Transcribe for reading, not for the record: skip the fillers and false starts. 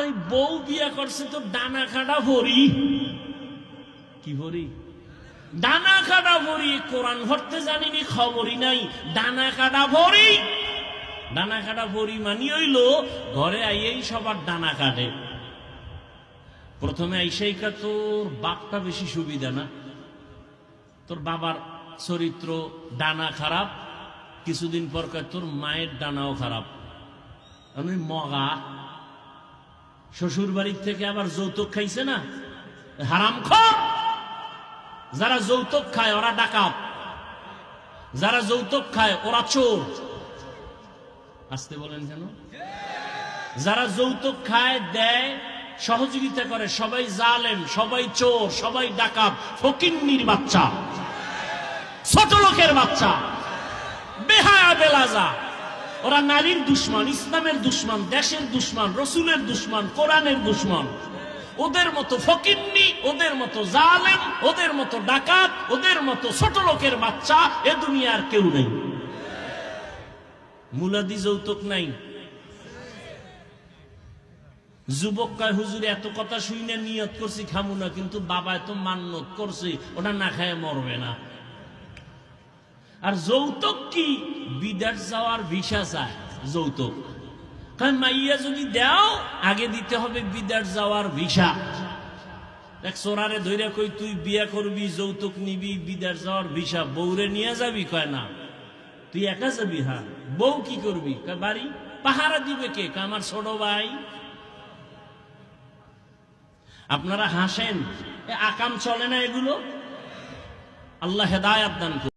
কয় বউ বিয়া করছে তো ডানা কাটা ভরি। কি ভরি? ডানা কাটা ভরি। কোরআন ভরতে জানিনি, খবরই নাই, ডানা কাটা ভরি। ডানা কাটা ভরি মানি হইল ঘরে আইয়েই সবার ডানা কাটে। প্রথমে আইসাই কা তোর বাপটা বেশি সুবিধা না, তোর বাবার চরিত্র ডানা খারাপ, কিছুদিন পর কয় তোর মায়ের ডানাও খারাপ। আমি মগা শ্বশুর বাড়ির থেকে আবার যৌতুক খাইছে না, হারামখোর। যারা যৌতুক খায় ওরা ডাকাত, যারা যৌতুক খায় ওরা চোর। আসতে বলেন কেন? যারা যৌতুক খায়, দেয়, সহযোগিতা করে, সবাই জালেম, সবাই চোর, সবাই ডাকাত, ফকিন্নির বাচ্চা, ছোট লোকের বাচ্চা, বেহায়া বেলাজা। ওরা নারীর দুশ্মন, ইসলামের দুশ্মন, দেশের দুশ্মন, রসুলের দুশ্মন, কোরআনের দুশ্মন। ওদের মতো ফকিন্নি, ওদের মতো জালেম, ওদের মতো ডাকাত, ওদের মতো ছোট লোকের বাচ্চা এ দুনিয়ার কেউ নেই। মুলাদি যৌতুক নাই। যুবক কয় হুজুর এত কথা শুনে নিয়ত করছি খামু না, কিন্তু বাবা এত মান্যত করছে, ওটা না খায় মরবে না। আর যৌতুক কি? বিদেশ যাওয়ার ভিসা চায় যৌতুক। কারণ মাইয়া যদি দাও আগে দিতে হবে বিদেশ যাওয়ার ভিসা। এক সোরারে ধরে কই তুই বিয়া করবি, যৌতুক নিবি, বিদেশ যাওয়ার ভিসা, বউরে নিয়ে যাবি? কয় না, তুই একা যাবি। হ্যাঁ, বউ কি করবি? কয় বাড়ি পাহারা দিবে কে? আমার ছোট ভাই। আপনারা হাসেন, আকাম চলে না এগুলো। আল্লাহ হেদায়াত দান করুন।